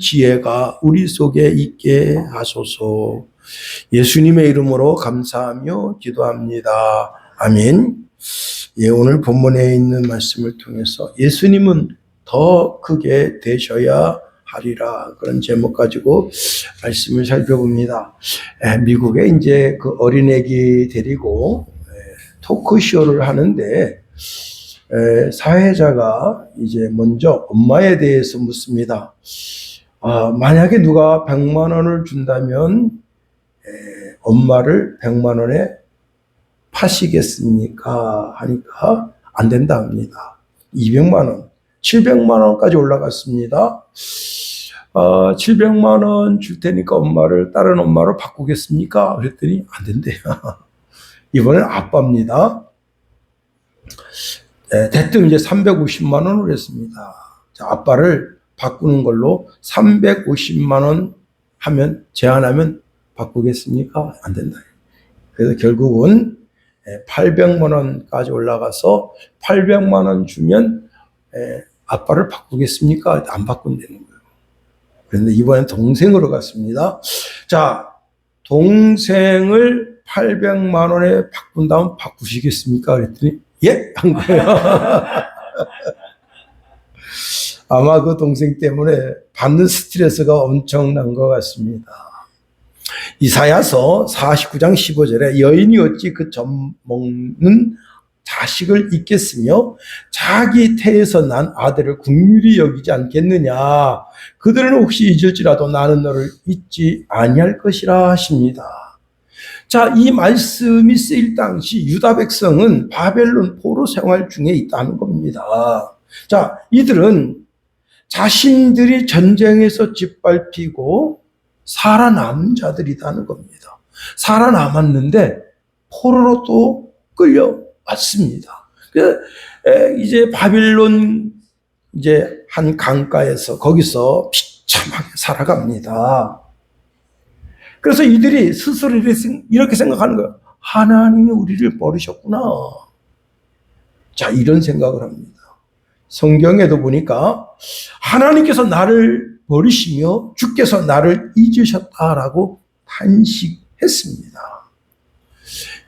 지혜가 우리 속에 있게 하소서. 예수님의 이름으로 감사하며 기도합니다. 아멘. 예, 오늘 본문에 있는 말씀을 통해서 예수님은 더 크게 되셔야 하리라, 그런 제목 가지고 말씀을 살펴봅니다. 미국에 이제 그 어린애기 데리고 토크쇼를 하는데 사회자가 이제 먼저 엄마에 대해서 묻습니다. 만약에 누가 100만 원을 준다면 엄마를 100만 원에 파시겠습니까? 하니까 안 된다 합니다. 200만 원, 700만 원까지 올라갔습니다. 700만 원 줄 테니까 엄마를 다른 엄마로 바꾸겠습니까? 그랬더니 안 된대요. 이번엔 아빠입니다. 대뜸 이제 350만 원을 했습니다. 자, 아빠를 바꾸는 걸로 350만 원 하면, 제한하면 바꾸겠습니까? 안 된다. 그래서 결국은 800만 원까지 올라가서 800만 원 주면 아빠를 바꾸겠습니까? 안 바꾼다는 거예요. 그런데 이번엔 동생으로 갔습니다. 자, 동생을 800만 원에 바꾼다면 바꾸시겠습니까? 그랬더니 예! 한 거예요. 아마 그 동생 때문에 받는 스트레스가 엄청난 것 같습니다. 이사야서 49장 15절에 여인이 어찌 그 젖 먹는 자식을 잊겠으며 자기 태에서 난 아들을 긍휼히 여기지 않겠느냐. 그들은 혹시 잊을지라도 나는 너를 잊지 아니할 것이라 하십니다. 자, 이 말씀이 쓰일 당시 유다 백성은 바벨론 포로 생활 중에 있다는 겁니다. 자, 이들은 자신들이 전쟁에서 짓밟히고 살아남은 자들이라는 겁니다. 살아남았는데 포로로 또 끌려왔습니다. 이제 바빌론 이제 한 강가에서 거기서 비참하게 살아갑니다. 그래서 이들이 스스로 이렇게 생각하는 거예요. 하나님이 우리를 버리셨구나. 자, 이런 생각을 합니다. 성경에도 보니까 하나님께서 나를 버리시며 주께서 나를 잊으셨다라고 탄식했습니다.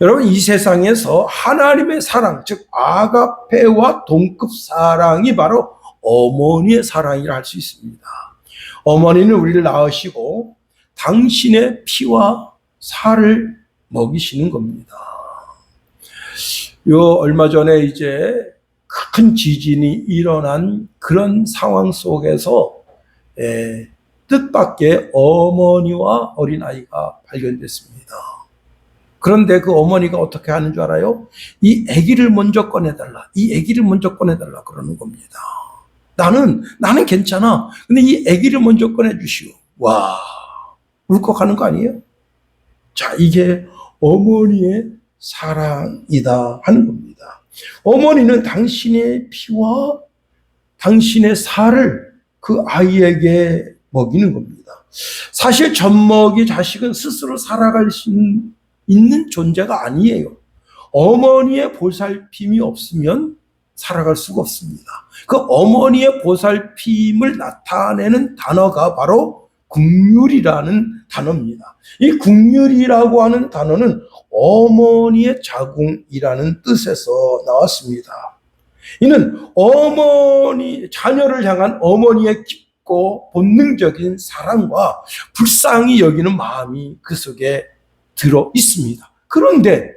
여러분, 이 세상에서 하나님의 사랑, 즉 아가페와 동급 사랑이 바로 어머니의 사랑이라 할 수 있습니다. 어머니는 우리를 낳으시고 당신의 피와 살을 먹이시는 겁니다. 얼마 전에 이제 큰 지진이 일어난 그런 상황 속에서 뜻밖의 어머니와 어린아이가 발견됐습니다. 그런데 그 어머니가 어떻게 하는 줄 알아요? 이 아기를 먼저 꺼내달라. 이 아기를 먼저 꺼내달라 그러는 겁니다. 나는 괜찮아. 근데 이 아기를 먼저 꺼내주시오. 와, 울컥하는 거 아니에요? 자, 이게 어머니의 사랑이다 하는 겁니다. 어머니는 당신의 피와 당신의 살을 그 아이에게 먹이는 겁니다. 사실 젖먹이 자식은 스스로 살아갈 수 있는 존재가 아니에요. 어머니의 보살핌이 없으면 살아갈 수가 없습니다. 그 어머니의 보살핌을 나타내는 단어가 바로 긍휼이라는 단어입니다. 이 긍휼이라고 하는 단어는 어머니의 자궁이라는 뜻에서 나왔습니다. 이는 자녀를 향한 어머니의 깊고 본능적인 사랑과 불쌍히 여기는 마음이 그 속에 들어 있습니다. 그런데,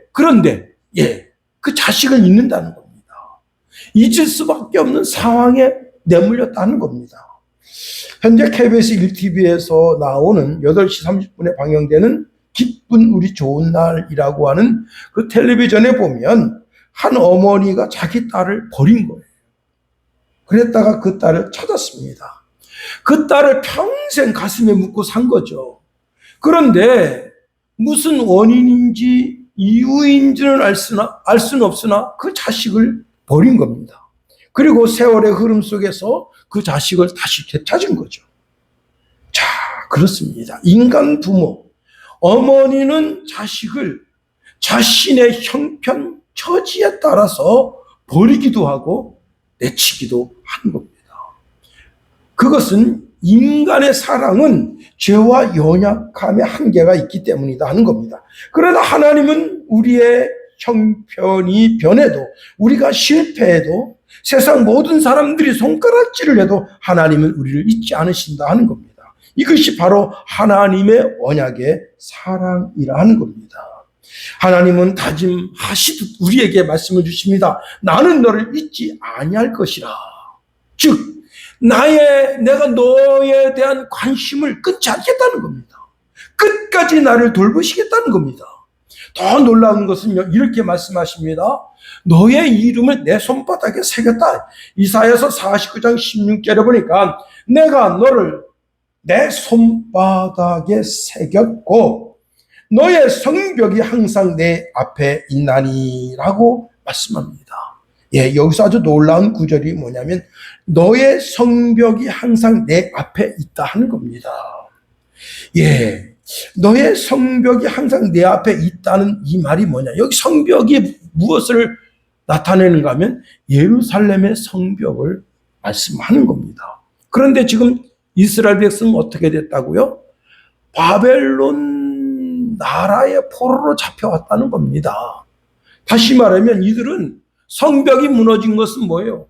그 자식을 잊는다는 겁니다. 잊을 수밖에 없는 상황에 내몰렸다는 겁니다. 현재 KBS 1TV에서 나오는 8시 30분에 방영되는 기쁜 우리 좋은 날이라고 하는 그 텔레비전에 보면 한 어머니가 자기 딸을 버린 거예요. 그랬다가 그 딸을 찾았습니다. 그 딸을 평생 가슴에 묻고 산 거죠. 그런데 무슨 원인인지 이유인지는 알 수는 없으나 그 자식을 버린 겁니다. 그리고 세월의 흐름 속에서 그 자식을 다시 되찾은 거죠. 자, 그렇습니다. 인간 부모, 어머니는 자식을 자신의 형편, 처지에 따라서 버리기도 하고 내치기도 하는 겁니다. 그것은 인간의 사랑은 죄와 연약함의 한계가 있기 때문이다 하는 겁니다. 그러나 하나님은 우리의 형편이 변해도, 우리가 실패해도, 세상 모든 사람들이 손가락질을 해도 하나님은 우리를 잊지 않으신다 하는 겁니다. 이것이 바로 하나님의 언약의 사랑이라 하는 겁니다. 하나님은 다짐하시듯 우리에게 말씀을 주십니다. 나는 너를 잊지 아니할 것이라. 즉 내가 너에 대한 관심을 끊지 않겠다는 겁니다. 끝까지 나를 돌보시겠다는 겁니다. 더 놀라운 것은 이렇게 말씀하십니다. 너의 이름을 내 손바닥에 새겼다. 이사야서 49장 16절에 보니까 내가 너를 내 손바닥에 새겼고 너의 성벽이 항상 내 앞에 있나니 라고 말씀합니다. 예, 여기서 아주 놀라운 구절이 뭐냐면 너의 성벽이 항상 내 앞에 있다 하는 겁니다. 예, 너의 성벽이 항상 내 앞에 있다는 이 말이 뭐냐. 여기 성벽이 무엇을 나타내는가 하면 예루살렘의 성벽을 말씀하는 겁니다. 그런데 지금 이스라엘 백성은 어떻게 됐다고요? 바벨론 나라의 포로로 잡혀왔다는 겁니다. 다시 말하면 이들은 성벽이 무너진 것은 뭐예요?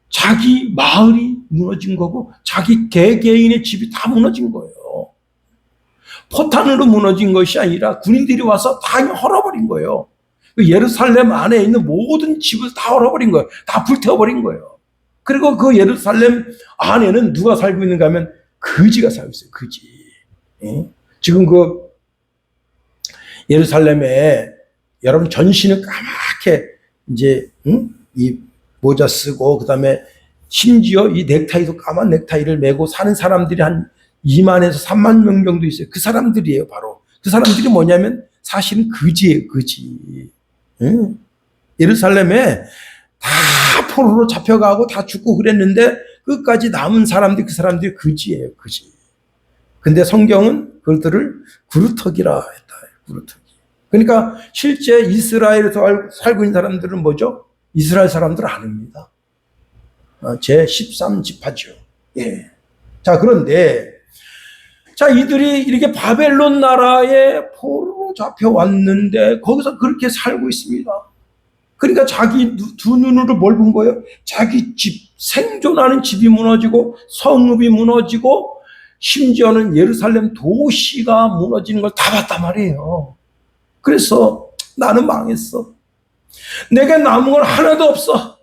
자기 마을이 무너진 거고 자기 개개인의 집이 다 무너진 거예요. 포탄으로 무너진 것이 아니라 군인들이 와서 다 헐어버린 거예요. 예루살렘 안에 있는 모든 집을 다 헐어버린 거예요. 다 불태워버린 거예요. 그리고 그 예루살렘 안에는 누가 살고 있는가 하면 거지가 살고 있어요. 거지. 예? 지금 그 예루살렘에 여러분 전신을 까맣게 이제 이 모자 쓰고 그다음에 심지어 이 넥타이도 까만 넥타이를 메고 사는 사람들이 한 2만에서 3만 명 정도 있어요. 그 사람들이에요. 바로 그 사람들이 뭐냐면 사실은 거지예요. 거지. 예루살렘에 다 포로로 잡혀가고 다 죽고 그랬는데 끝까지 남은 사람들이 그 사람들이 거지예요. 거지. 근데 성경은 그들을 구루터기라 했다. 구루터기. 그러니까 실제 이스라엘에서 살고 있는 사람들은 뭐죠? 이스라엘 사람들 아닙니다. 제 13지파죠. 예. 자, 그런데 자, 이들이 이렇게 바벨론 나라에 포로로 잡혀왔는데 거기서 그렇게 살고 있습니다. 그러니까 자기 두 눈으로 뭘 본 거예요? 자기 집, 생존하는 집이 무너지고 성읍이 무너지고 심지어는 예루살렘 도시가 무너지는 걸 다 봤단 말이에요. 그래서 나는 망했어. 내게 남은 건 하나도 없어.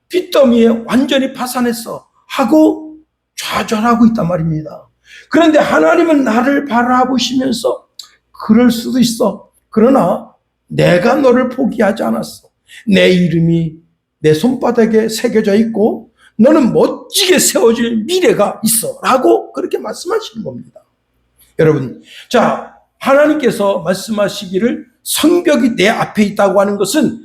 빚더미에 완전히 파산했어. 하고 좌절하고 있단 말입니다. 그런데 하나님은 나를 바라보시면서 그럴 수도 있어. 그러나 내가 너를 포기하지 않았어. 내 이름이 내 손바닥에 새겨져 있고 너는 멋지게 세워질 미래가 있어. 라고 그렇게 말씀하시는 겁니다. 여러분, 자, 하나님께서 말씀하시기를 성벽이 내 앞에 있다고 하는 것은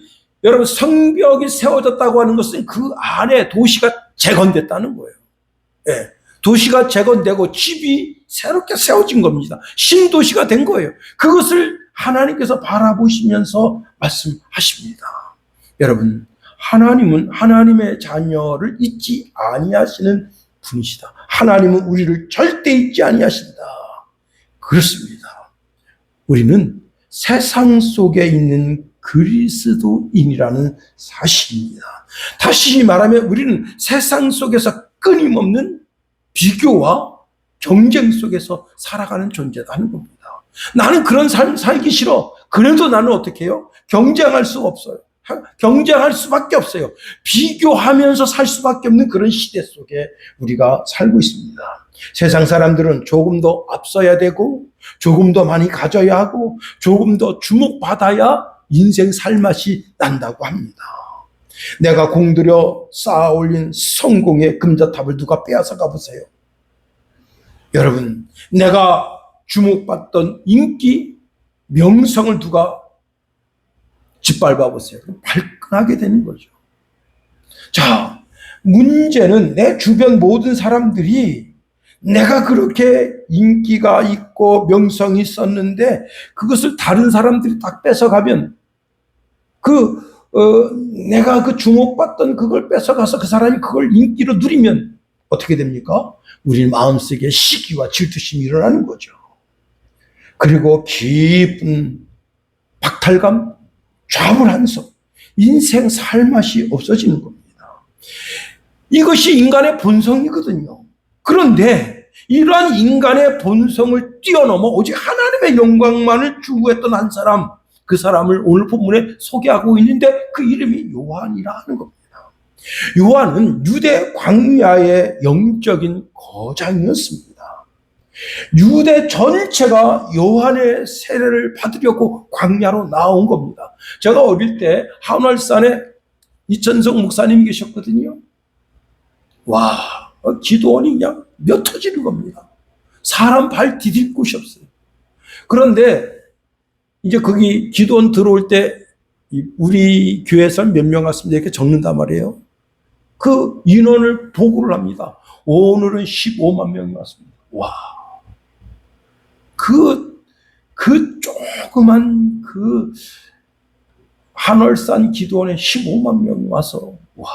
여러분 성벽이 세워졌다고 하는 것은 그 안에 도시가 재건됐다는 거예요. 예, 도시가 재건되고 집이 새롭게 세워진 겁니다. 신도시가 된 거예요. 그것을 하나님께서 바라보시면서 말씀하십니다. 여러분, 하나님은 하나님의 자녀를 잊지 아니하시는 분이시다. 하나님은 우리를 절대 잊지 아니하신다. 그렇습니다. 우리는 세상 속에 있는 그리스도인이라는 사실입니다. 다시 말하면 우리는 세상 속에서 끊임없는 비교와 경쟁 속에서 살아가는 존재다 하는 겁니다. 나는 그런 삶 살기 싫어. 그래도 나는 어떻게 해요? 경쟁할 수 없어요. 경쟁할 수밖에 없어요. 비교하면서 살 수밖에 없는 그런 시대 속에 우리가 살고 있습니다. 세상 사람들은 조금 더 앞서야 되고 조금 더 많이 가져야 하고 조금 더 주목받아야 인생 살맛이 난다고 합니다. 내가 공들여 쌓아 올린 성공의 금자탑을 누가 빼앗아 가보세요. 여러분, 내가 주목받던 인기, 명성을 누가 짓밟아 보세요. 발끈하게 되는 거죠. 자, 문제는 내 주변 모든 사람들이 내가 그렇게 인기가 있고 명성이 있었는데 그것을 다른 사람들이 딱 뺏어가면 내가 그 주목받던 그걸 뺏어가서 그 사람이 그걸 인기로 누리면 어떻게 됩니까? 우리 마음속에 시기와 질투심이 일어나는 거죠. 그리고 깊은 박탈감, 좌불안석, 인생 살맛이 없어지는 겁니다. 이것이 인간의 본성이거든요. 그런데 이러한 인간의 본성을 뛰어넘어 오직 하나님의 영광만을 추구했던 한 사람, 그 사람을 오늘 본문에 소개하고 있는데 그 이름이 요한이라 하는 겁니다. 요한은 유대 광야의 영적인 거장이었습니다. 유대 전체가 요한의 세례를 받으려고 광야로 나온 겁니다. 제가 어릴 때 한월산에 이천석 목사님이 계셨거든요. 와, 기도원이 그냥 몇 터지는 겁니다. 사람 발 디딜 곳이 없어요. 그런데 이제 거기 기도원 들어올 때 우리 교회에서 몇 명 왔습니다 이렇게 적는단 말이에요. 그 인원을 보고를 합니다. 오늘은 15만 명이 왔습니다. 와, 그 조그만 그 한월산 기도원에 15만 명이 와서 와,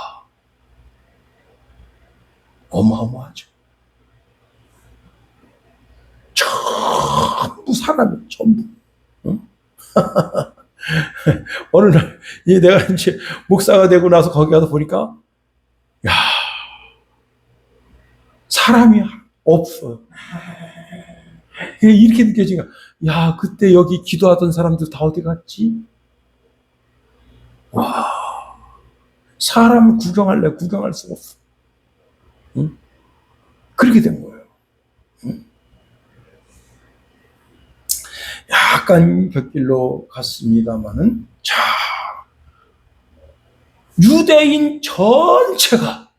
어마어마하죠. 전부 사람이 전부. 응? 어느 날 내가 이제 목사가 되고 나서 거기 가서 보니까 야, 사람이 없어요. 이렇게 느껴지니까 야, 그때 여기 기도하던 사람들 다 어디 갔지? 와, 사람을 구경할래 구경할 수가 없어. 응? 그렇게 된 거예요. 응? 약간 곁길로 갔습니다마는, 자, 유대인 전체가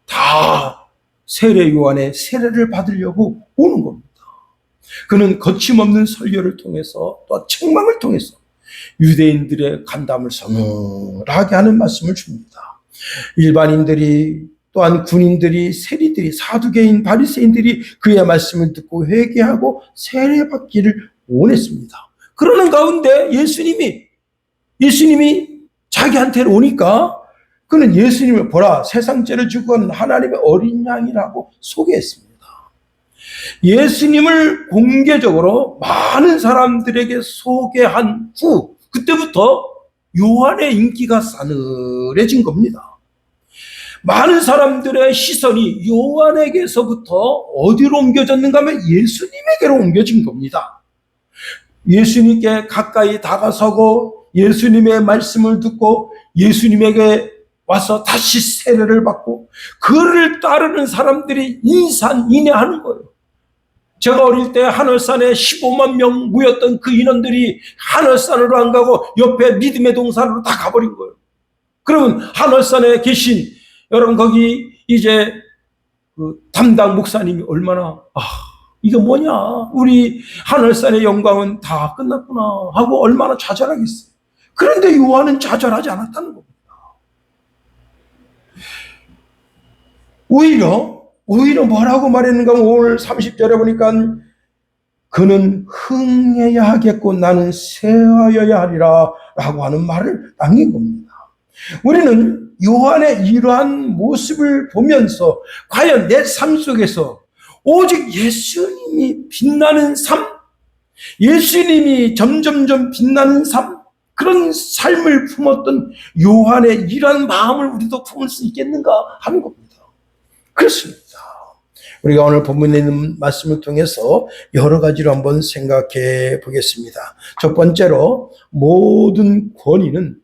다 세례 요한의 세례를 받으려고 오는 겁니다. 그는 거침없는 설교를 통해서 또 책망을 통해서 유대인들의 간담을 서늘하게 하는 말씀을 줍니다. 일반인들이 또한 군인들이 세리들이 사두개인 바리새인들이 그의 말씀을 듣고 회개하고 세례받기를 원했습니다. 그러는 가운데 예수님이 자기한테 오니까 그는 예수님을 보라, 세상 죄를 지고 가는 하나님의 어린 양이라고 소개했습니다. 예수님을 공개적으로 많은 사람들에게 소개한 후 그때부터 요한의 인기가 싸늘해진 겁니다. 많은 사람들의 시선이 요한에게서부터 어디로 옮겨졌는가 하면 예수님에게로 옮겨진 겁니다. 예수님께 가까이 다가서고 예수님의 말씀을 듣고 예수님에게 와서 다시 세례를 받고 그를 따르는 사람들이 인산인해하는 거예요. 제가 어릴 때 한월산에 15만 명 모였던 그 인원들이 한월산으로 안 가고 옆에 믿음의 동산으로 다 가버린 거예요. 그러면 한월산에 계신 여러분 거기 이제 그 담당 목사님이 얼마나 이게 뭐냐, 우리 한월산의 영광은 다 끝났구나 하고 얼마나 좌절하겠어요. 그런데 요한은 좌절하지 않았다는 겁니다. 오히려 뭐라고 말했는가 하면 오늘 30절에 보니까 그는 흥해야 하겠고 나는 쇠하여야 하리라 라고 하는 말을 남긴 겁니다. 우리는 요한의 이러한 모습을 보면서 과연 내 삶 속에서 오직 예수님이 빛나는 삶, 예수님이 점점점 빛나는 삶, 그런 삶을 품었던 요한의 이러한 마음을 우리도 품을 수 있겠는가 하는 겁니다. 그렇습니다. 우리가 오늘 본문에 있는 말씀을 통해서 여러 가지로 한번 생각해 보겠습니다. 첫 번째로 모든 권위는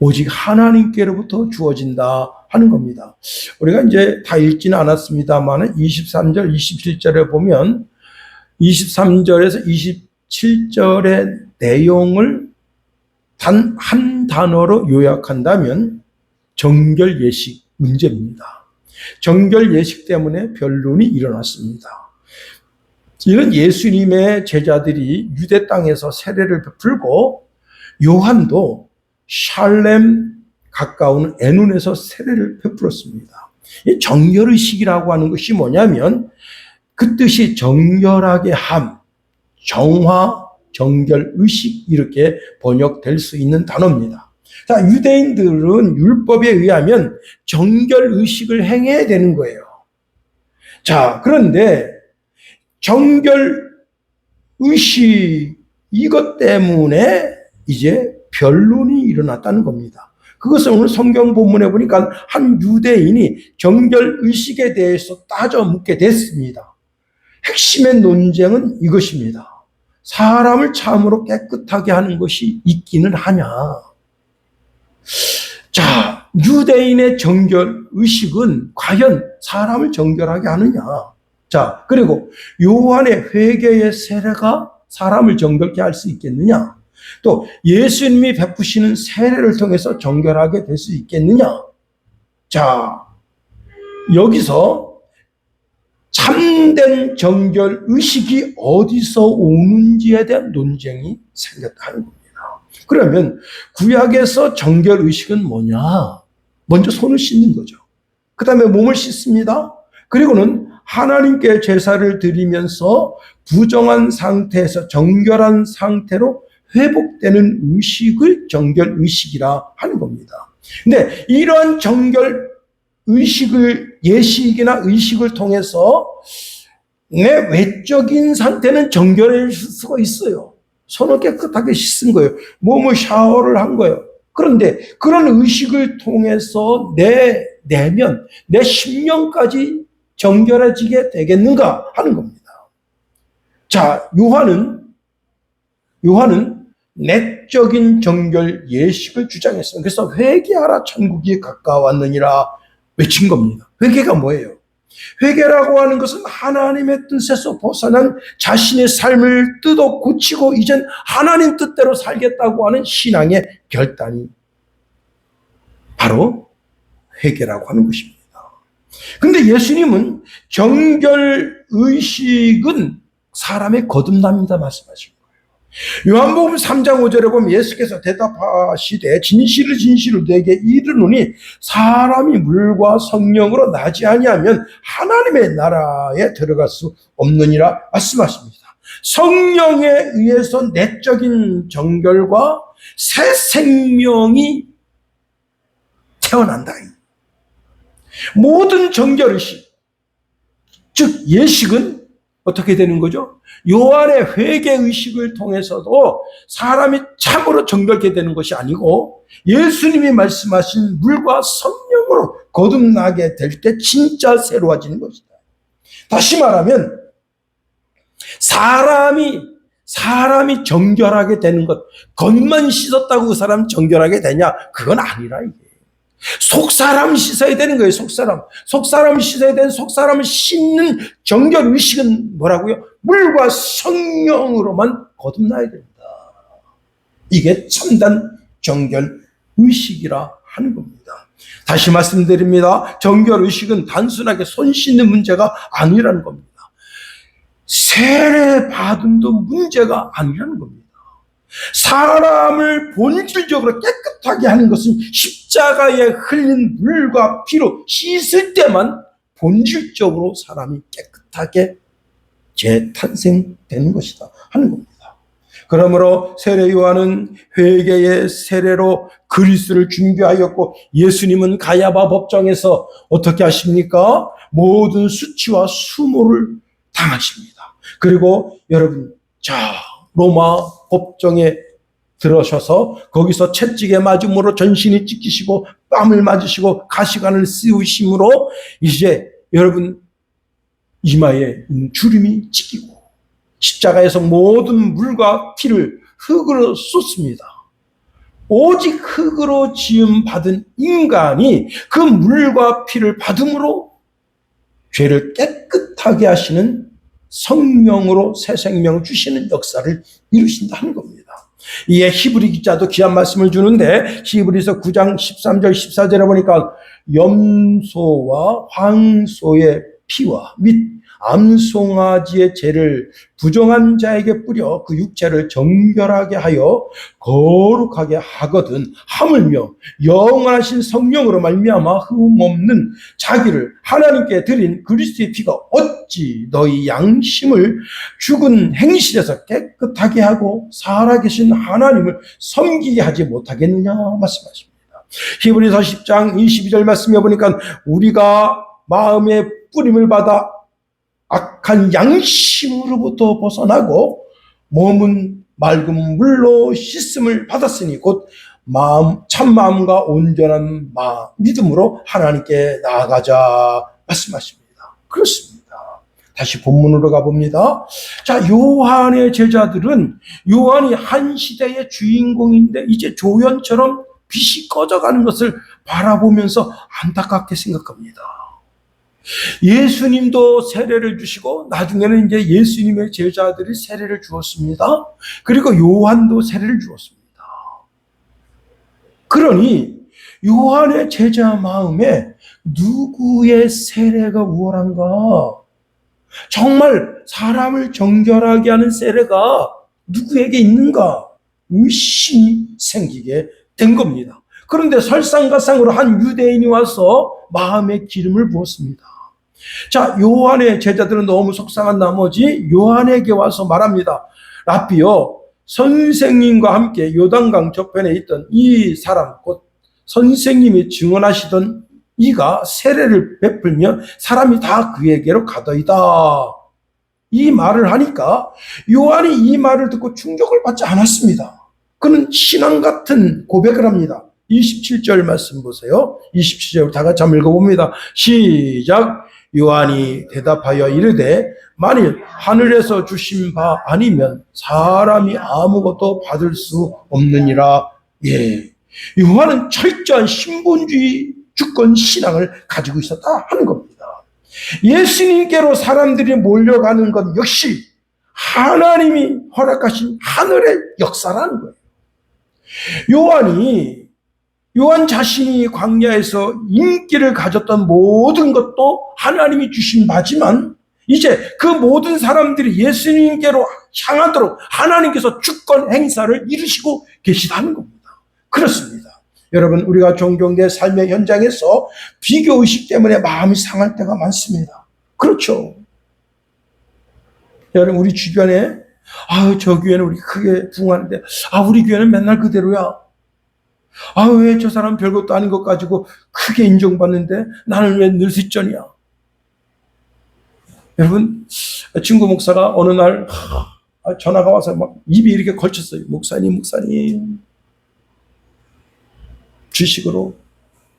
오직 하나님께로부터 주어진다 하는 겁니다. 우리가 이제 다 읽지는 않았습니다만 23절, 27절에 보면 23절에서 27절의 내용을 단 한 단어로 요약한다면 정결 예식 문제입니다. 정결 예식 때문에 변론이 일어났습니다. 이는 예수님의 제자들이 유대 땅에서 세례를 베풀고 요한도 샬렘 가까운 에논에서 세례를 베풀었습니다. 이 정결의식이라고 하는 것이 뭐냐면 그 뜻이 정결하게 함, 정화, 정결의식 이렇게 번역될 수 있는 단어입니다. 자, 유대인들은 율법에 의하면 정결 의식을 행해야 되는 거예요. 자, 그런데 정결 의식 이것 때문에 이제 변론이 일어났다는 겁니다. 그것을 오늘 성경 본문에 보니까 한 유대인이 정결 의식에 대해서 따져 묻게 됐습니다. 핵심의 논쟁은 이것입니다. 사람을 참으로 깨끗하게 하는 것이 있기는 하냐? 자, 유대인의 정결 의식은 과연 사람을 정결하게 하느냐? 자, 그리고 요한의 회개의 세례가 사람을 정결케 할 수 있겠느냐? 또 예수님이 베푸시는 세례를 통해서 정결하게 될 수 있겠느냐? 자, 여기서 참된 정결 의식이 어디서 오는지에 대한 논쟁이 생겼다는 겁니다. 그러면 구약에서 정결 의식은 뭐냐? 먼저 손을 씻는 거죠. 그 다음에 몸을 씻습니다. 그리고는 하나님께 제사를 드리면서 부정한 상태에서 정결한 상태로 회복되는 의식을 정결 의식이라 하는 겁니다. 근데 이러한 정결 의식을, 예식이나 의식을 통해서 내 외적인 상태는 정결해질 수가 있어요. 손을 깨끗하게 씻은 거예요. 몸을 샤워를 한 거예요. 그런데 그런 의식을 통해서 내 내면, 내 심령까지 정결해지게 되겠는가 하는 겁니다. 자, 요한은 내적인 정결 예식을 주장했습니다. 그래서 회개하라 천국이 가까웠느니라 외친 겁니다. 회개가 뭐예요? 회개라고 하는 것은 하나님의 뜻에서 벗어난 자신의 삶을 뜯어 고치고 이젠 하나님 뜻대로 살겠다고 하는 신앙의 결단이 바로 회개라고 하는 것입니다. 근데 예수님은 정결 의식은 사람의 거듭남이다 말씀하신 거예요. 요한복음 3장 5절에 보면 예수께서 대답하시되 진실을 내게 이르노니 사람이 물과 성령으로 나지 아니하면 하나님의 나라에 들어갈 수 없느니라 말씀하십니다. 성령에 의해서 내적인 정결과 새 생명이 태어난다. 모든 정결의식, 즉 예식은 어떻게 되는 거죠? 요한의 회개의식을 통해서도 사람이 참으로 정결케 되는 것이 아니고 예수님이 말씀하신 물과 성령으로 거듭나게 될 때 진짜 새로워지는 것이다. 다시 말하면 사람이 정결하게 되는 것, 겉만 씻었다고 그 사람 정결하게 되냐? 그건 아니라 이게. 속사람 씻어야 되는 거예요. 속사람 씻어야 되는 속사람을 씻는 정결 의식은 뭐라고요? 물과 성령으로만 거듭나야 된다. 이게 참된 정결 의식이라 하는 겁니다. 다시 말씀드립니다. 정결 의식은 단순하게 손 씻는 문제가 아니라는 겁니다. 세례 받음도 문제가 아니라는 겁니다. 사람을 본질적으로 깨끗하게 하는 것은 십자가에 흘린 물과 피로 씻을 때만 본질적으로 사람이 깨끗하게 재탄생되는 것이다 하는 겁니다. 그러므로 세례 요한은 회개의 세례로 그리스도를 준비하였고 예수님은 가야바 법정에서 어떻게 하십니까? 모든 수치와 수모를 당하십니다. 그리고 여러분, 로마 법정에 들어셔서 거기서 채찍에 맞음으로 전신이 찢기시고 뺨을 맞으시고 가시관을 씌우심으로 이제 여러분 이마에 주름이 찢기고 십자가에서 모든 물과 피를 흙으로 쏟습니다. 오직 흙으로 지음 받은 인간이 그 물과 피를 받음으로 죄를 깨끗하게 하시는 성령으로 새 생명을 주시는 역사를 이루신다는 겁니다. 이에 히브리 기자도 귀한 말씀을 주는데 히브리서 9장 13절 14절에 보니까 염소와 황소의 피와 및 암송아지의 죄를 부정한 자에게 뿌려 그 육체를 정결하게 하여 거룩하게 하거든. 하물며 영원하신 성령으로 말미암아 흠 없는 자기를 하나님께 드린 그리스도의 피가 어찌 너희 양심을 죽은 행실에서 깨끗하게 하고 살아계신 하나님을 섬기게 하지 못하겠느냐 말씀하십니다. 히브리서 10장 22절 말씀해 보니까 우리가 마음의 뿌림을 받아 악한 양심으로부터 벗어나고 몸은 맑은 물로 씻음을 받았으니 곧 참마음과 온전한 믿음으로 하나님께 나아가자 말씀하십니다. 그렇습니다. 다시 본문으로 가봅니다. 자, 요한의 제자들은 요한이 한 시대의 주인공인데 이제 조연처럼 빛이 꺼져가는 것을 바라보면서 안타깝게 생각합니다. 예수님도 세례를 주시고 나중에는 이제 예수님의 제자들이 세례를 주었습니다. 그리고 요한도 세례를 주었습니다. 그러니 요한의 제자 마음에 누구의 세례가 우월한가? 정말 사람을 정결하게 하는 세례가 누구에게 있는가? 의심이 생기게 된 겁니다. 그런데 설상가상으로 한 유대인이 와서 마음에 기름을 부었습니다. 자, 요한의 제자들은 너무 속상한 나머지 요한에게 와서 말합니다. 라삐여, 선생님과 함께 요단강 저편에 있던 이 사람, 곧 선생님이 증언하시던 이가 세례를 베풀면 사람이 다 그에게로 가더이다. 이 말을 하니까 요한이 이 말을 듣고 충격을 받지 않았습니다. 그는 신앙 같은 고백을 합니다. 27절 말씀 보세요. 27절 다 같이 한번 읽어봅니다. 시작. 요한이 대답하여 이르되 만일 하늘에서 주신 바 아니면 사람이 아무것도 받을 수 없느니라. 예, 요한은 철저한 신본주의 주권 신앙을 가지고 있었다 하는 겁니다. 예수님께로 사람들이 몰려가는 것 역시 하나님이 허락하신 하늘의 역사라는 거예요. 요한 자신이 광야에서 인기를 가졌던 모든 것도 하나님이 주신 바지만 이제 그 모든 사람들이 예수님께로 향하도록 하나님께서 주권 행사를 이루시고 계시다는 겁니다. 그렇습니다. 여러분, 우리가 종종 내 삶의 현장에서 비교의식 때문에 마음이 상할 때가 많습니다. 그렇죠. 여러분, 우리 주변에 저 교회는 우리 크게 부흥하는데 우리 교회는 맨날 그대로야. 왜 저 사람 별것도 아닌 것 가지고 크게 인정받는데 나는 왜 늘 뒷전이야. 여러분, 친구 목사가 어느 날 전화가 와서 막 입이 이렇게 걸쳤어요. 목사님 주식으로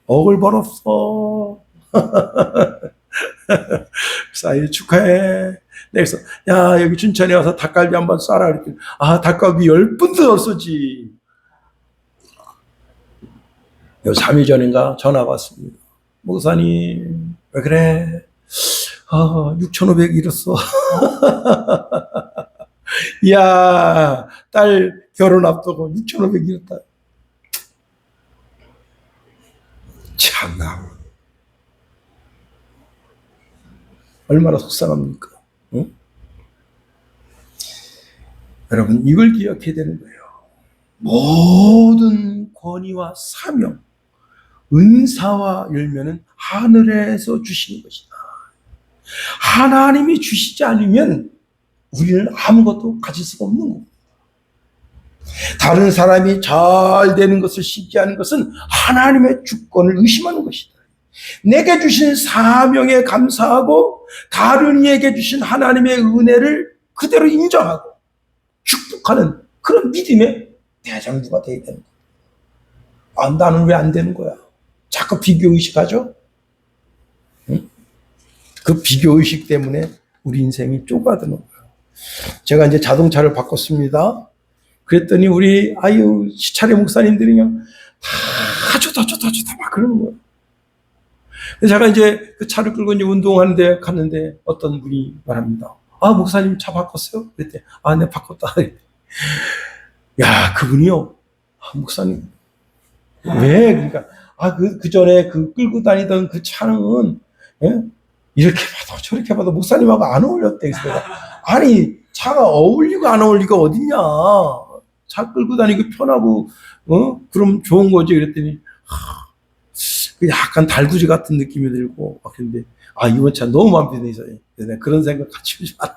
억을 벌었어. 사이 축하해. 그래서 야, 여기 춘천에 와서 닭갈비 한번 쏴라. 이렇게 닭갈비 10분도 쏘지. 요 3일 전인가 전화가 왔습니다. 목사님 왜 그래? 6,500 잃었어. 이야, 딸 결혼 앞두고 6,500 잃었다. 참나, 얼마나 속상합니까? 응? 여러분, 이걸 기억해야 되는 거예요. 모든 권위와 사명, 은사와 열매는 하늘에서 주시는 것이다. 하나님이 주시지 않으면 우리는 아무것도 가질 수가 없는 겁니다. 다른 사람이 잘 되는 것을 시기하는 것은 하나님의 주권을 의심하는 것이다. 내게 주신 사명에 감사하고 다른 이에게 주신 하나님의 은혜를 그대로 인정하고 축복하는 그런 믿음의 대장부가 되어야 되는 거야. 나는 왜 안 되는 거야? 자꾸 비교의식하죠? 응? 그 비교의식 때문에 우리 인생이 좁아드는 거예요. 제가 이제 자동차를 바꿨습니다. 그랬더니 우리 시차례 목사님들이 그냥 다 좋다 막 그러는 거예요. 제가 이제 그 차를 끌고 이제 운동하는데 갔는데 어떤 분이 말합니다. 목사님 차 바꿨어요? 그랬더니 네, 바꿨다. 야, 그분이요. 목사님. 왜? 그러니까 그 전에 그 끌고 다니던 그 차는, 예? 이렇게 봐도 저렇게 봐도 목사님하고 안 어울렸대. 그래서 내가, 아니, 차가 어울리고 안 어울리고 어딨냐. 차 끌고 다니기 편하고, 그럼 좋은 거지. 그랬더니, 약간 달구지 같은 느낌이 들고, 근데, 이번 차 너무 마음에 드네. 그런 생각 같이 하지 마라.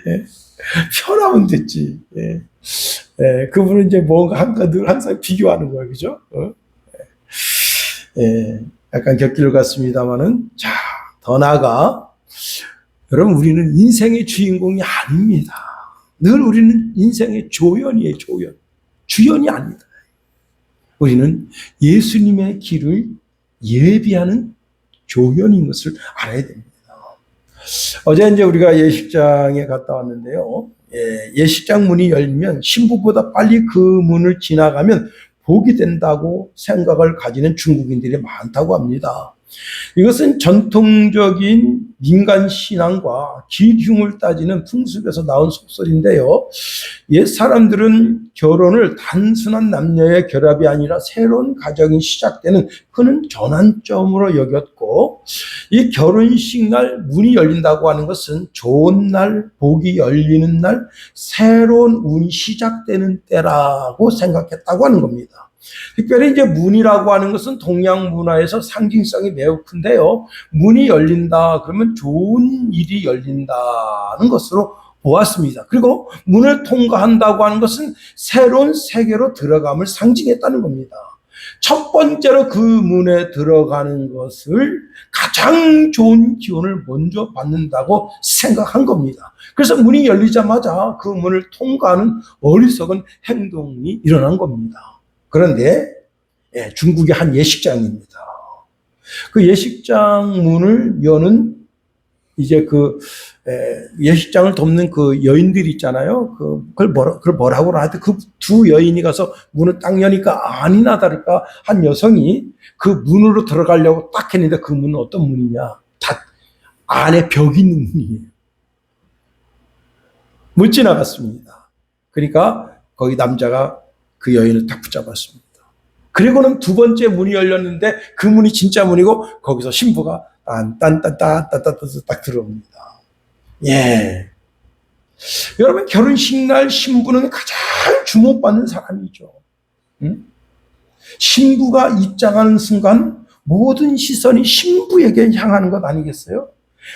예. 편하면 됐지. 예. 예. 그분은 이제 뭔가 늘 항상 비교하는 거예요. 그죠? 예. 약간 곁길 같습니다만은, 자, 더 나아가, 여러분, 우리는 인생의 주인공이 아닙니다. 늘 우리는 인생의 조연이에요, 조연. 주연이 아닙니다. 우리는 예수님의 길을 예비하는 조연인 것을 알아야 됩니다. 어제 이제 우리가 예식장에 갔다 왔는데요. 예식장 문이 열리면 신부보다 빨리 그 문을 지나가면 복이 된다고 생각을 가지는 중국인들이 많다고 합니다. 이것은 전통적인 민간 신앙과 기흉을 따지는 풍습에서 나온 속설인데요. 옛 사람들은 결혼을 단순한 남녀의 결합이 아니라 새로운 가정이 시작되는 그는 전환점으로 여겼고, 이 결혼식 날 문이 열린다고 하는 것은 좋은 날, 복이 열리는 날, 새로운 운이 시작되는 때라고 생각했다고 하는 겁니다. 특별히 이제 문이라고 하는 것은 동양 문화에서 상징성이 매우 큰데요. 문이 열린다 그러면 좋은 일이 열린다는 것으로 보았습니다. 그리고 문을 통과한다고 하는 것은 새로운 세계로 들어감을 상징했다는 겁니다. 첫 번째로 그 문에 들어가는 것을 가장 좋은 기운을 먼저 받는다고 생각한 겁니다. 그래서 문이 열리자마자 그 문을 통과하는 어리석은 행동이 일어난 겁니다. 그런데 중국의 한 예식장입니다. 그 예식장 문을 여는 이제 예식장을 돕는 그 여인들이 있잖아요. 그걸 뭐라고 하든 그 두 여인이 가서 문을 딱 여니까 아니나 다를까 한 여성이 그 문으로 들어가려고 딱 했는데 그 문은 어떤 문이냐? 다 안에 벽이 있는 문이에요. 못 지나갔습니다. 그러니까 거기 남자가 그 여인을 딱 붙잡았습니다. 그리고는 두 번째 문이 열렸는데 그 문이 진짜 문이고 거기서 신부가 딱 들어옵니다. 예. 여러분, 결혼식 날 신부는 가장 주목받는 사람이죠. 신부가 입장하는 순간 모든 시선이 신부에게 향하는 것 아니겠어요?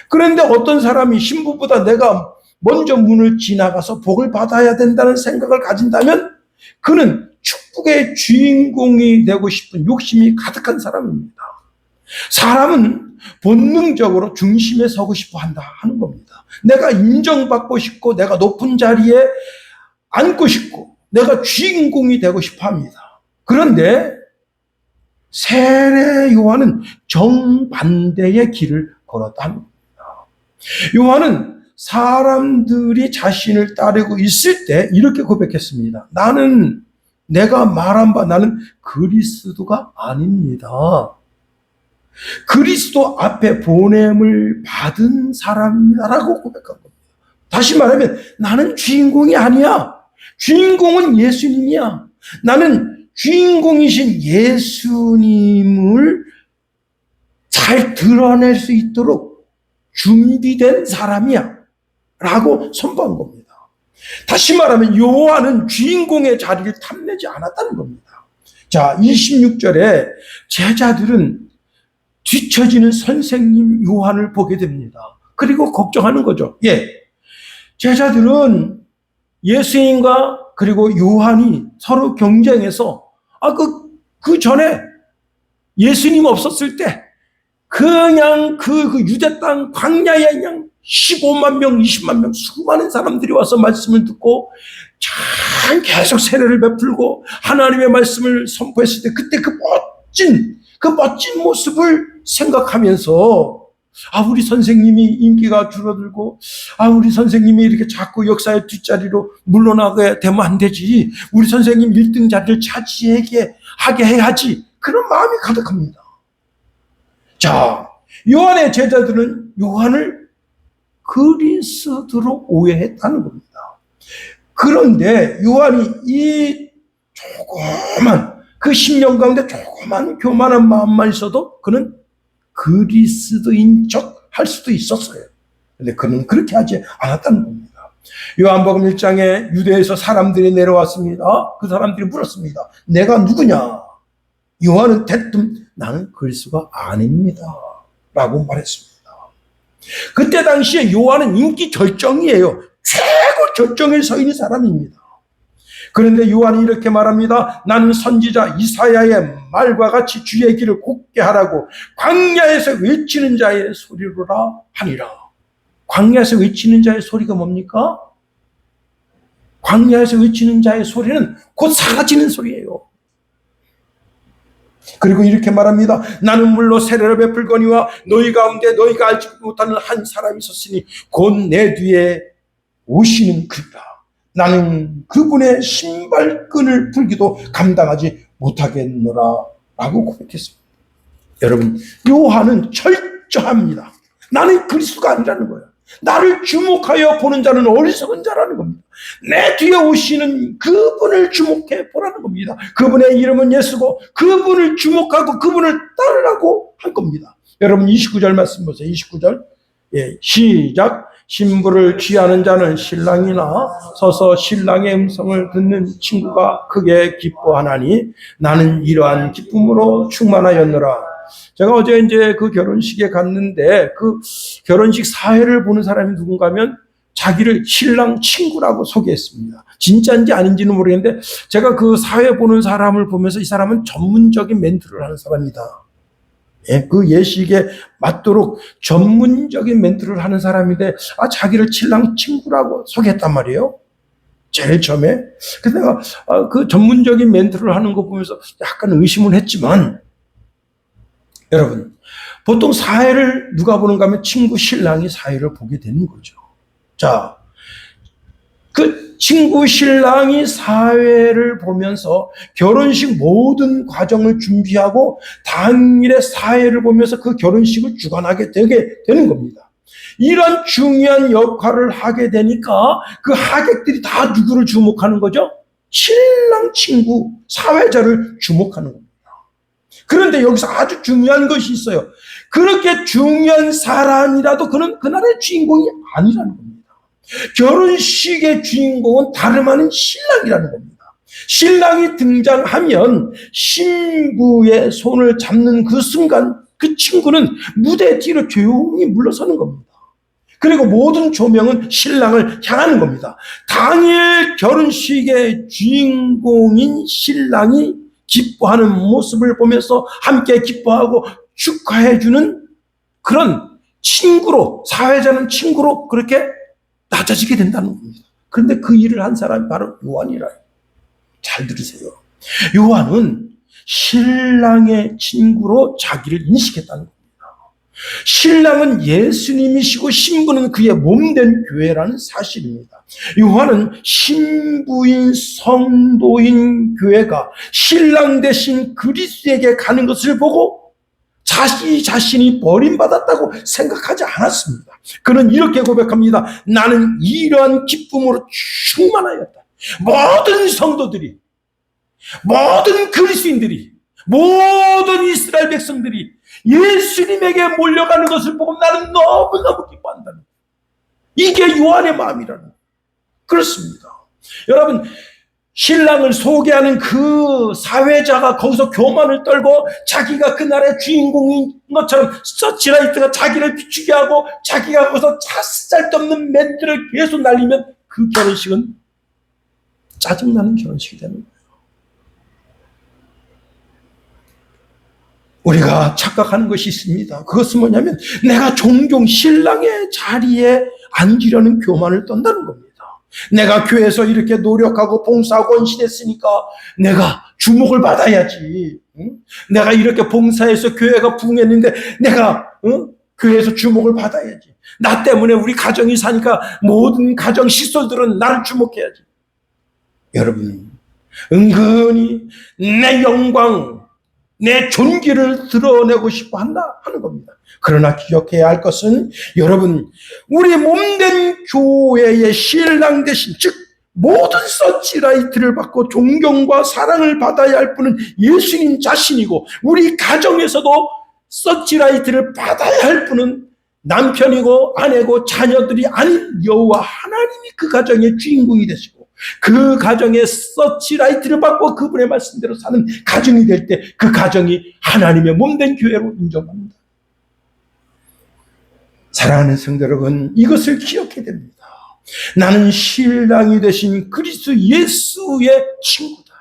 그런데 어떤 사람이 신부보다 내가 먼저 문을 지나가서 복을 받아야 된다는 생각을 가진다면 그는 축복의 주인공이 되고 싶은 욕심이 가득한 사람입니다. 사람은 본능적으로 중심에 서고 싶어 한다 하는 겁니다. 내가 인정받고 싶고 내가 높은 자리에 앉고 싶고 내가 주인공이 되고 싶어 합니다. 그런데 세례 요한은 정반대의 길을 걸었다 합니다. 요한은 사람들이 자신을 따르고 있을 때 이렇게 고백했습니다. 내가 말한 바 나는 그리스도가 아닙니다. 그리스도 앞에 보냄을 받은 사람이다라고 고백한 겁니다. 다시 말하면 나는 주인공이 아니야. 주인공은 예수님이야. 나는 주인공이신 예수님을 잘 드러낼 수 있도록 준비된 사람이야 라고 선포한 겁니다. 다시 말하면 요한은 주인공의 자리를 탐내지 않았다는 겁니다. 자, 26절에 제자들은 뒤처지는 선생님 요한을 보게 됩니다. 그리고 걱정하는 거죠. 제자들은 예수님과 그리고 요한이 서로 경쟁해서 그 전에 예수님 없었을 때 그냥 그 유대 땅 광야에 그냥 15만 명, 20만 명 수많은 사람들이 와서 말씀을 듣고 참 계속 세례를 베풀고 하나님의 말씀을 선포했을 때 그때 그 멋진 모습을 생각하면서 우리 선생님이 인기가 줄어들고 우리 선생님이 이렇게 자꾸 역사의 뒷자리로 물러나게 되면 안 되지. 우리 선생님 1등 자리를 차지하게 해야지. 그런 마음이 가득합니다. 자, 요한의 제자들은 요한을 그리스도로 오해했다는 겁니다. 그런데 요한이 이 조그만 그 10년 가운데 조그만 교만한 마음만 있어도 그는 그리스도인 척 할 수도 있었어요. 근데 그는 그렇게 하지 않았다는 겁니다. 요한복음 1장에 유대에서 사람들이 내려왔습니다. 그 사람들이 물었습니다. 내가 누구냐? 요한은 대뜸 나는 그리스도가 아닙니다 라고 말했습니다. 그때 당시에 요한은 인기 절정이에요. 최고 절정에 서 있는 사람입니다. 그런데 요한이 이렇게 말합니다. 나는 선지자 이사야의 말과 같이 주의 길을 곱게 하라고 광야에서 외치는 자의 소리로라 하니라. 광야에서 외치는 자의 소리가 뭡니까? 광야에서 외치는 자의 소리는 곧 사라지는 소리예요. 그리고 이렇게 말합니다. 나는 물로 세례를 베풀거니와 너희 가운데 너희가 알지 못하는 한 사람이 있었으니 곧 내 뒤에 오시는 그리라. 나는 그분의 신발끈을 풀기도 감당하지 못하겠노라 라고 고백했습니다. 여러분, 요한은 철저합니다. 나는 그리스도가 아니라는 거예요. 나를 주목하여 보는 자는 어리석은 자라는 겁니다. 내 뒤에 오시는 그분을 주목해 보라는 겁니다. 그분의 이름은 예수고 그분을 주목하고 그분을 따르라고 한 겁니다. 여러분 29절 말씀 보세요. 29절 시작. 신부를 취하는 자는 신랑이나 서서 신랑의 음성을 듣는 친구가 크게 기뻐하나니 나는 이러한 기쁨으로 충만하였노라. 제가 어제 이제 그 결혼식에 갔는데 그 결혼식 사회를 보는 사람이 누군가 하면 자기를 신랑 친구라고 소개했습니다. 진짜인지 아닌지는 모르겠는데 제가 그 사회 보는 사람을 보면서 이 사람은 전문적인 멘트를 하는 사람이다. 그 예식에 맞도록 전문적인 멘트를 하는 사람인데 자기를 신랑 친구라고 소개했단 말이에요. 제일 처음에. 그래서 내가 그 전문적인 멘트를 하는 거 보면서 약간 의심은 했지만 여러분 보통 사회를 누가 보는가 하면 친구 신랑이 사회를 보게 되는 거죠. 자, 그 친구 신랑이 사회를 보면서 결혼식 모든 과정을 준비하고 당일에 사회를 보면서 그 결혼식을 주관하게 되게 되는 겁니다. 이런 중요한 역할을 하게 되니까 그 하객들이 다 누구를 주목하는 거죠? 신랑 친구 사회자를 주목하는 겁니다. 그런데 여기서 아주 중요한 것이 있어요. 그렇게 중요한 사람이라도 그는 그날의 주인공이 아니라는 겁니다. 결혼식의 주인공은 다름 아닌 신랑이라는 겁니다. 신랑이 등장하면 신부의 손을 잡는 그 순간 그 친구는 무대 뒤로 조용히 물러서는 겁니다. 그리고 모든 조명은 신랑을 향하는 겁니다. 당일 결혼식의 주인공인 신랑이 기뻐하는 모습을 보면서 함께 기뻐하고 축하해주는 그런 친구로, 사회자는 친구로 그렇게 낮아지게 된다는 겁니다. 그런데 그 일을 한 사람이 바로 요한이라요. 잘 들으세요. 요한은 신랑의 친구로 자기를 인식했다는 겁니다. 신랑은 예수님이시고 신부는 그의 몸된 교회라는 사실입니다. 요한은 신부인 성도인 교회가 신랑 대신 그리스도에게 가는 것을 보고 자신이 버림받았다고 생각하지 않았습니다. 그는 이렇게 고백합니다. 나는 이러한 기쁨으로 충만하였다. 모든 성도들이, 모든 그리스도인들이, 모든 이스라엘 백성들이 예수님에게 몰려가는 것을 보고 나는 너무너무 기뻐한다는 거예요. 이게 요한의 마음이라는 거예요. 그렇습니다. 여러분, 신랑을 소개하는 그 사회자가 거기서 교만을 떨고 자기가 그날의 주인공인 것처럼 서치라이트가 자기를 비추게 하고 자기가 거기서 쓸데없는 멘트를 계속 날리면 그 결혼식은 짜증나는 결혼식이 되는 거예요. 우리가 착각하는 것이 있습니다. 그것은 뭐냐면 내가 종종 신랑의 자리에 앉으려는 교만을 떤다는 겁니다. 내가 교회에서 이렇게 노력하고 봉사하고 헌신했으니까 내가 주목을 받아야지. 내가 이렇게 봉사해서 교회가 부흥했는데 내가 교회에서 주목을 받아야지. 나 때문에 우리 가정이 사니까 모든 가정 시설들은 나를 주목해야지. 여러분, 은근히 내 영광, 내 존귀를 드러내고 싶어 한다 하는 겁니다. 그러나 기억해야 할 것은 여러분, 우리 몸된 교회의 신랑 대신, 즉 모든 서치라이트를 받고 존경과 사랑을 받아야 할 분은 예수님 자신이고 우리 가정에서도 서치라이트를 받아야 할 분은 남편이고 아내고 자녀들이 아닌 여호와 하나님이 그 가정의 주인공이 되시고 그 가정의 서치라이트를 받고 그분의 말씀대로 사는 가정이 될 때 그 가정이 하나님의 몸된 교회로 인정합니다. 사랑하는 성도 여러분, 이것을 기억해야 됩니다. 나는 신랑이 되신 그리스도 예수의 친구다.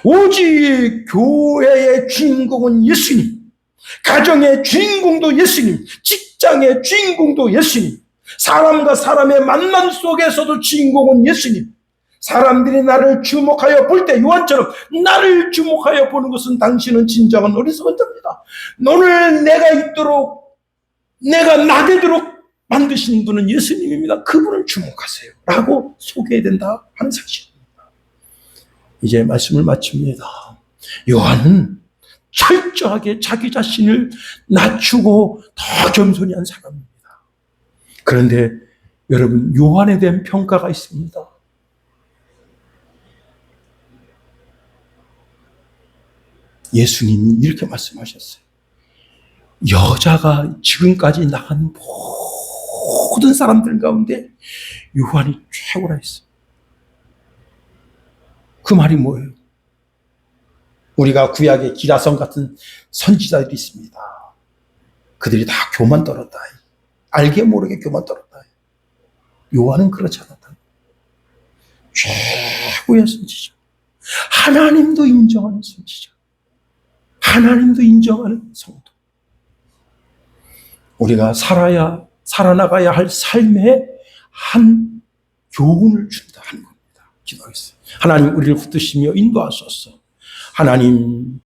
오직 교회의 주인공은 예수님, 가정의 주인공도 예수님, 직장의 주인공도 예수님, 사람과 사람의 만남 속에서도 주인공은 예수님. 사람들이 나를 주목하여 볼 때 요한처럼 나를 주목하여 보는 것은 당신은 진정한 어리석은 자입니다. 너를 내가 있도록, 내가 나되도록 만드신 분은 예수님입니다. 그분을 주목하세요 라고 소개해야 된다 하는 사실입니다. 이제 말씀을 마칩니다. 요한은 철저하게 자기 자신을 낮추고 더 겸손히 한 사람입니다. 그런데 여러분, 요한에 대한 평가가 있습니다. 예수님이 이렇게 말씀하셨어요. 여자가 지금까지 나간 모든 사람들 가운데 요한이 최고라 했어요. 그 말이 뭐예요? 우리가 구약의 기라성 같은 선지자들이 있습니다. 그들이 다 교만 떨었다. 알게 모르게 교만 떨었다. 요한은 그렇지 않았다. 최고의 선지자. 하나님도 인정하는 선지자. 하나님도 인정하는 성도. 우리가 살아나가야 할 삶의 한 교훈을 준다 하는 겁니다. 기도하겠습니다. 하나님, 우리를 붙드시며 인도하소서. 하나님,